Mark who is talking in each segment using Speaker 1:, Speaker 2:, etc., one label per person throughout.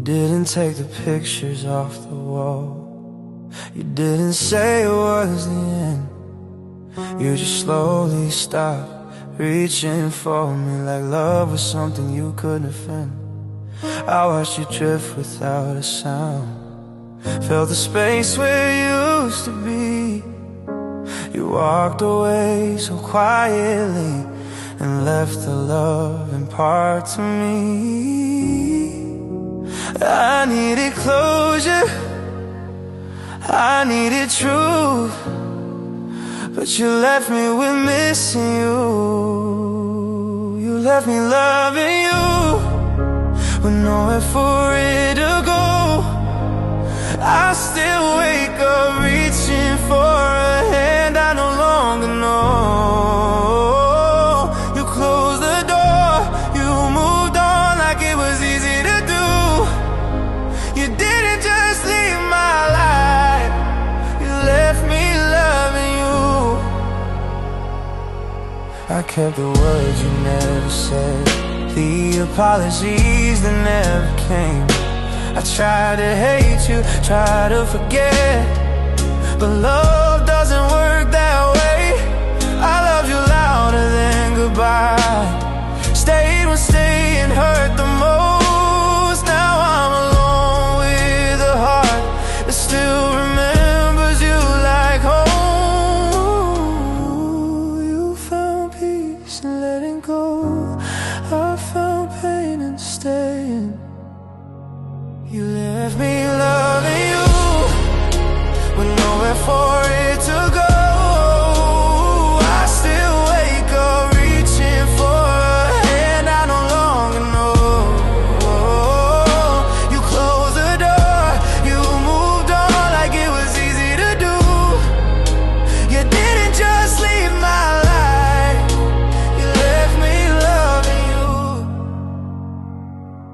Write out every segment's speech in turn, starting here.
Speaker 1: didn't take the pictures off the wall. You didn't say it was the end. You just slowly stopped reaching for me like love was something you couldn't defend. I watched you drift without a sound, felt the space where you used to be. You walked away so quietly and left the loving part to me. I needed closure, I needed truth, but you left me with missing you. You left me loving you with nowhere for it to go. I still wake up reaching for a hand I no longer know. You closed the door, you moved on like it was easy to do. You didn't just leave my life, you left me loving you. I kept the words you never said, the apologies that never came. I tried to hate you, try to forget, but love doesn't work that way. I loved you louder than goodbye, stayed when staying hurt the most. Now I'm alone with a heart that still remembers you like home. You found peace in letting go, I found pain in staying. You left me loving you with nowhere for it to go. I still wake up reaching for a hand I no longer know. You closed the door, you moved on like it was easy to do. You didn't just leave my life, you left me loving you.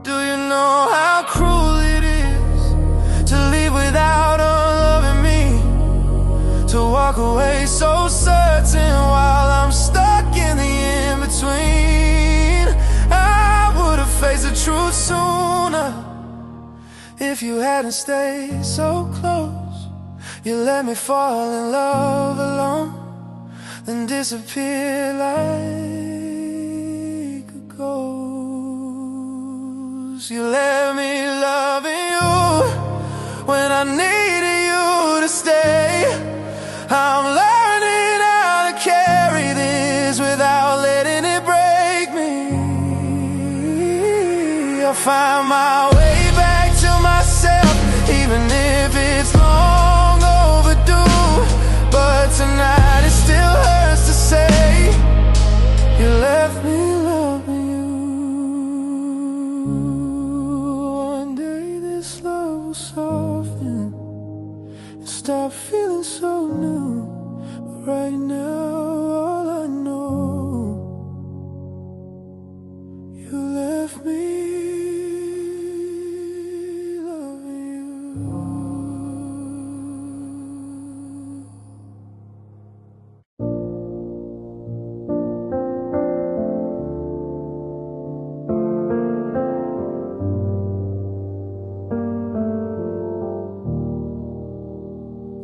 Speaker 1: Do you know how cruel walk away so certain while I'm stuck in the in-between? I would've faced the truth sooner if you hadn't stayed so close. You let me fall in love alone, then disappear like a ghost. You let me loving you when I needed you to stay. I'm learning how to carry this without letting it break me. I'll find my way back to myself, even if it's long overdue. But tonight it still hurts to say you left me loving you. One day this love will soften and stop feeling so new. But right now all I know, you left me loving you.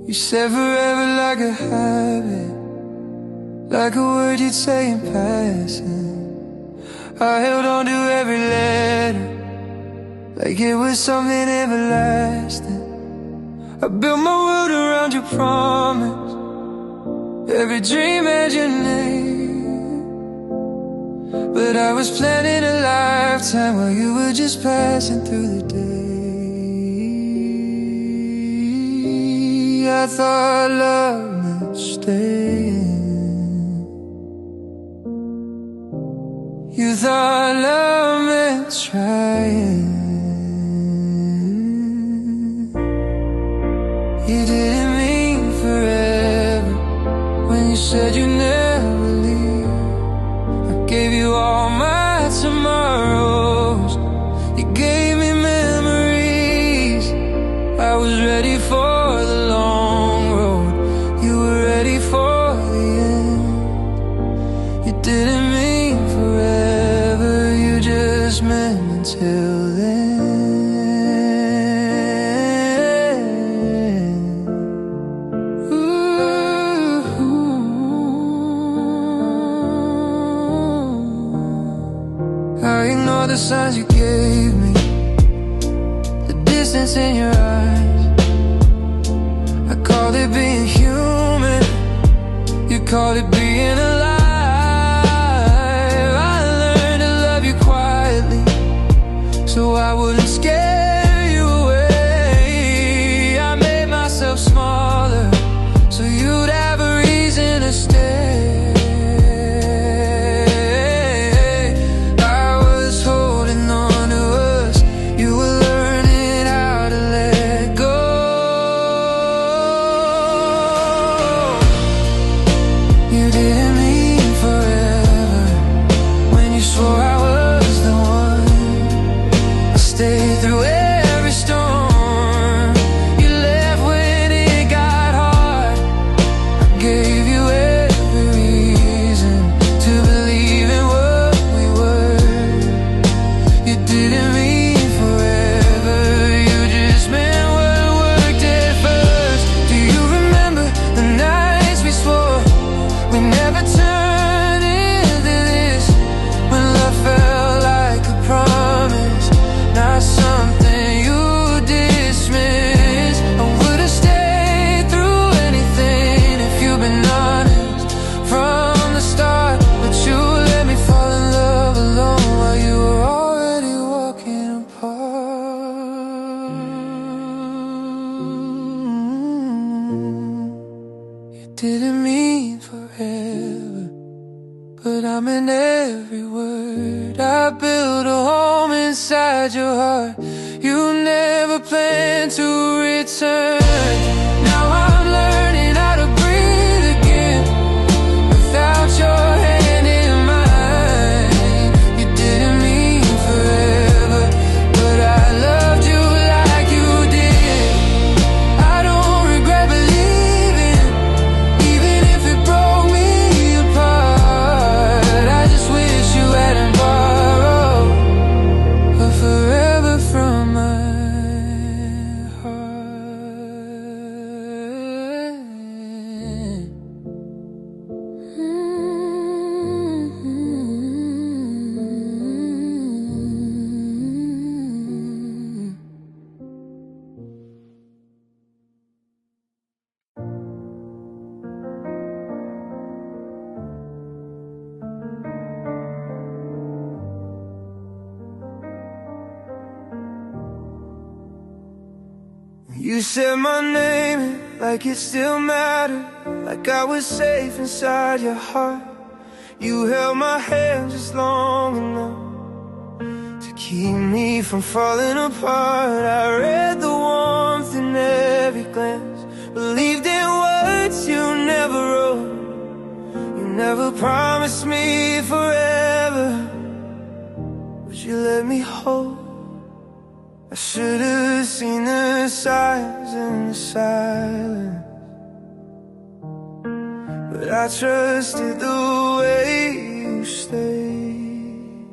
Speaker 1: You said forever like a habit, like a word you'd say in passing. I held on to every letter like it was something everlasting. I built my world around your promise, every dream had your name. But I was planning a lifetime while you were just passing through the day. I thought love meant staying, you thought love meant trying. You didn't mean forever when you said you'd never leave. I gave you all my tomorrows, you gave me memories. I was ready for the long road, you were ready for the end. You didn't mean forever, you just meant until then. signs you gave me, the distance in your eyes. I called it being human, you called it being alive. I learned to love you quietly, so I wouldn't scare you away. I made myself smaller, so you'd have a reason to stay. Didn't mean forever, but I meant every word. I built a home inside your heart, you never planned to return. Now I'm learning how to breathe again, without your hand in mine. You didn't mean forever, but I loved you like you did. I don't regret believing, even if it broke me apart. I just wish you hadn't borrowed a forever from my You said my name like it still mattered, like I was safe inside your heart. You held my hand just long enough to keep me from falling apart. I read the warmth in every glance, believed in words you never wrote. You never promised me forever, but you let me hope. I should have seen the signs in the silence, but I trusted the way you stayed.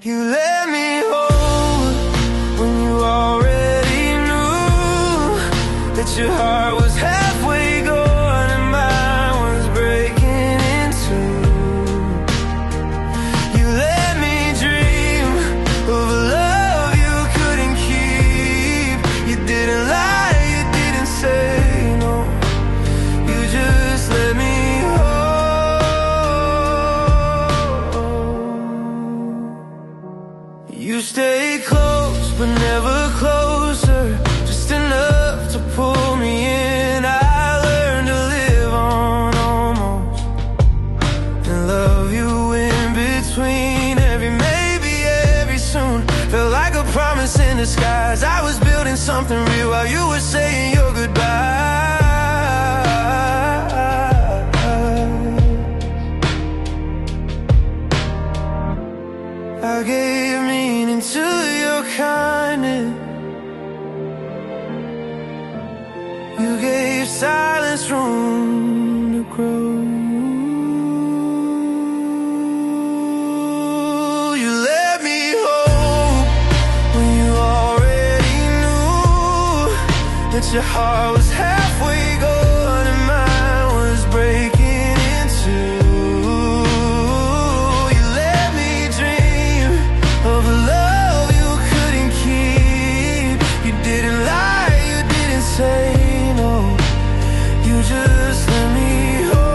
Speaker 1: You let me hold when you already knew that your heart was halfway gone and mine was breaking in two. You let me dream of a love you couldn't keep. You didn't lie, you didn't say no, you just let me hold. You stayed close but never closer, just enough to pull me in. I learned to live on almost and love you in between. Every maybe, every soon felt like a promise in disguise. I was building something real while you were saying your goodbye. I gave meaning to your kindness, you gave silence room to grow. You let me hope when you already knew that your heart was halfway gone and mine was breaking in two. You let me dream of say no. You just let me hope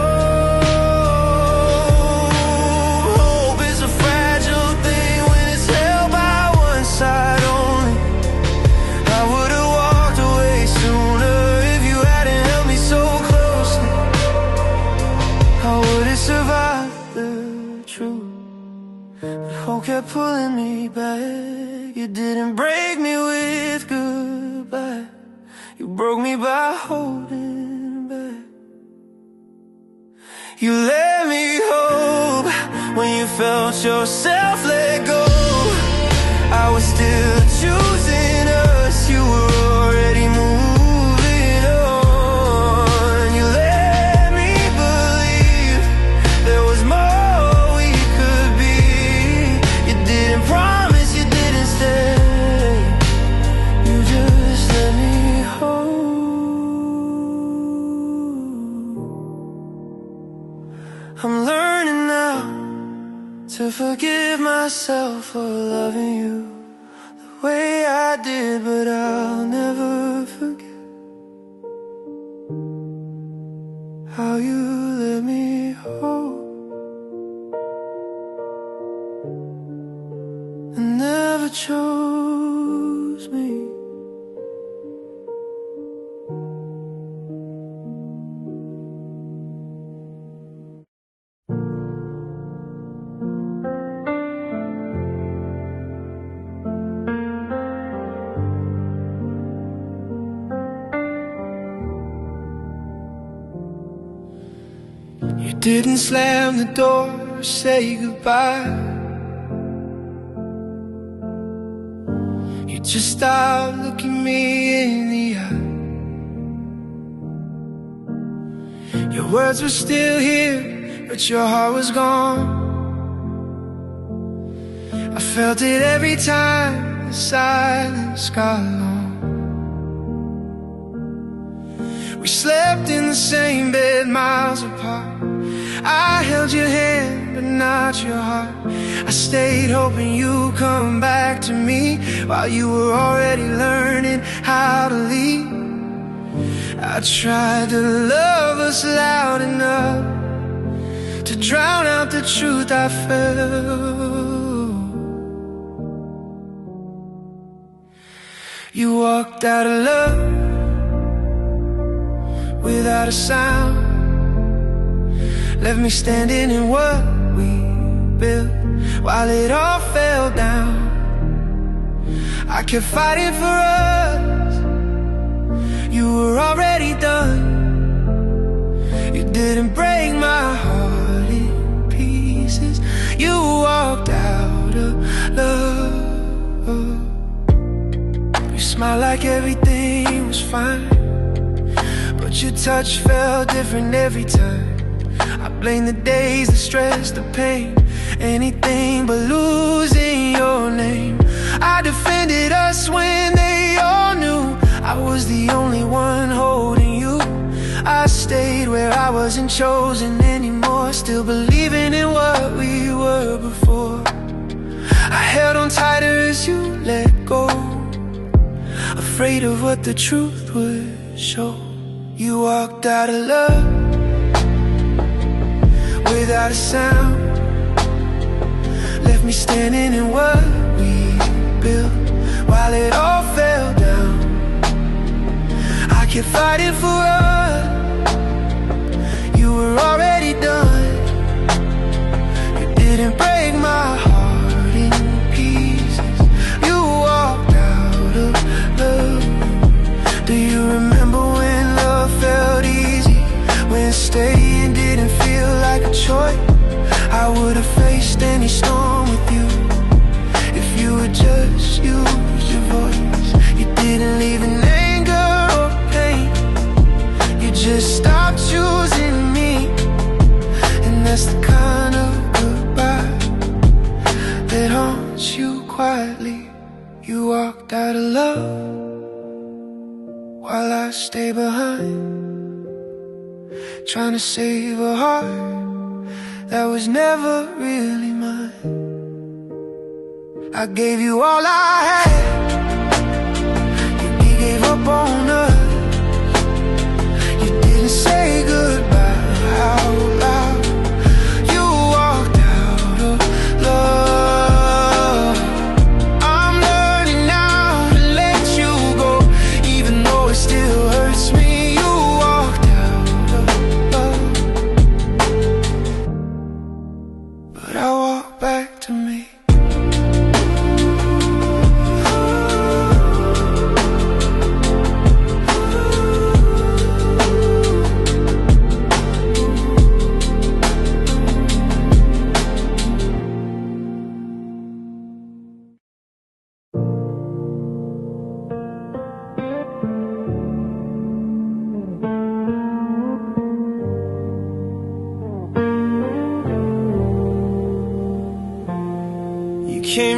Speaker 1: is a fragile thing when it's held by one side only. I would've walked away sooner if you hadn't held me so closely. How would it survive the truth? But hope kept pulling me back. You didn't break me with goodbye. You broke me by holding back. You let me hope when you felt yourself let go. I was still choosing us. You were already moving on. You let me believe there was more we could be. You didn't promise, you didn't stay. You just let me I'm learning now to forgive myself for loving you the way I did, but I'll never forget how you let me hope and never chose me. You didn't slam the door or say goodbye. You just stopped looking me in the eye. Your words were still here, but your heart was gone. I felt it every time the silence got long. We slept in the same bed miles apart. I held your hand, but not your heart. I stayed hoping you'd come back to me while you were already learning how to leave. I tried to love us loud enough to drown out the truth I felt. You walked out of love without a sound, left me standing in what we built while it all fell down. I kept fighting for us. You were already done. You didn't break my heart in pieces. You walked out of love. You smiled like everything was fine, but your touch felt different every time. I blame the days, the stress, the pain, anything but losing your name. I defended us when they all knew I was the only one holding you. I stayed where I wasn't chosen anymore, still believing in what we were before. I held on tighter as you let go, afraid of what the truth would show. You walked out of love without a sound, left me standing in what we built while it all fell down. I kept fighting for us. You were already done. You didn't break my heart in pieces. You walked out of love. Do you remember when love felt easy, when staying didn't feel like a choice? I would've faced any storm with you if you would just use your voice. You didn't leave in anger or pain, you just stopped choosing me. And that's the kind of goodbye that haunts you quietly. You walked out of love while I stay behind, trying to save a heart that was never really mine. I gave you all I had, you gave up on us.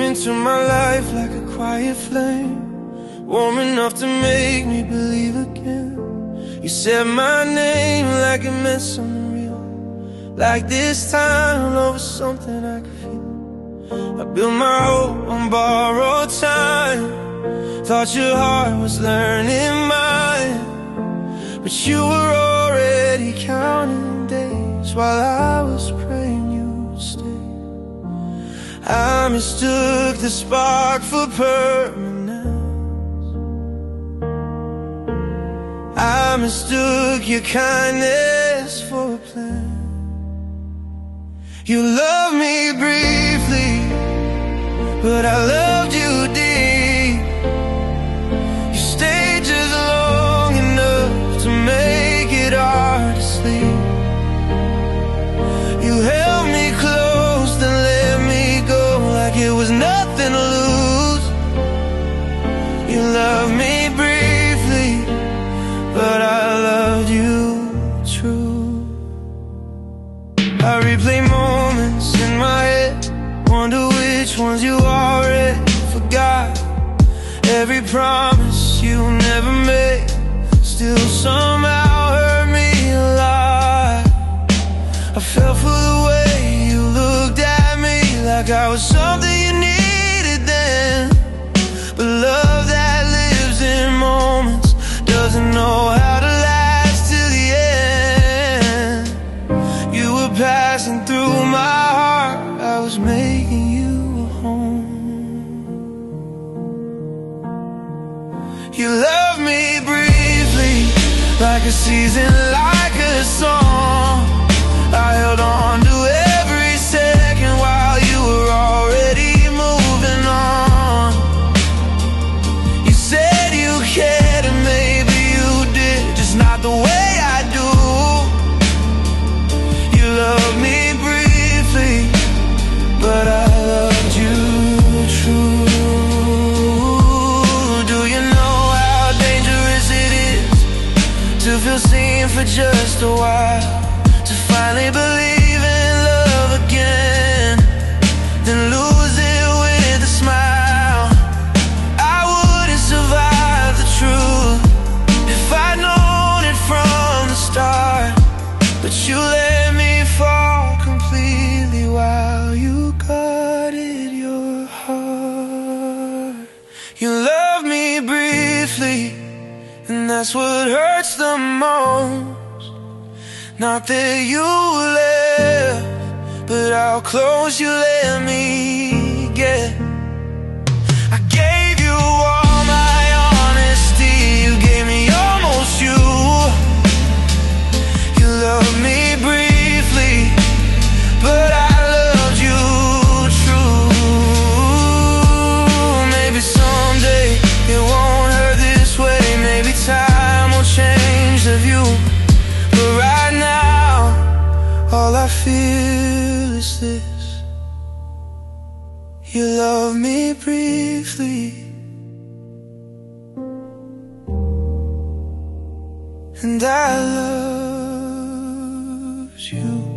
Speaker 1: into my life like a quiet flame, warm enough to make me believe again. You said my name like it meant something real, like this time over something I could feel. I built my hope on borrowed time, thought your heart was learning mine, but you were already counting days while I was praying you'd stay. I mistook the spark for permanence, I mistook your kindness for a plan. You loved me briefly, but I loved you deep. You stayed just long enough to make it hard to sleep. You held me close, then let me go like it was nothing to lose. You loved me briefly, but I loved you true. I replay moments in my head, wonder which ones you already forgot. Every promise you never made still somehow hurt me a lot. I fell for the way you looked at me, like I was something you needed then. But love that lives in moments doesn't know how to last till the end. You were passing through my heart, I was making you a home. You loved me briefly, like a season, like a song. I held on to every second while you were already moving on. You said you cared and maybe you did, just not the way I do. You loved me briefly, but I loved you true. Do you know how dangerous it is to feel seen for just a while, to finally believe in love again, then lose it with a smile? I wouldn't survive the truth if I'd known it from the start, but you let me fall completely while you guarded your heart. You loved me briefly, and that's what hurts the most. Not that you left, but how close you let me get. I gave you all my honesty, you gave me almost you. You loved me briefly, but I loved you true. Maybe someday it won't hurt this way, maybe time will change the view, but right now all I feel is this: you love me briefly, and I love you.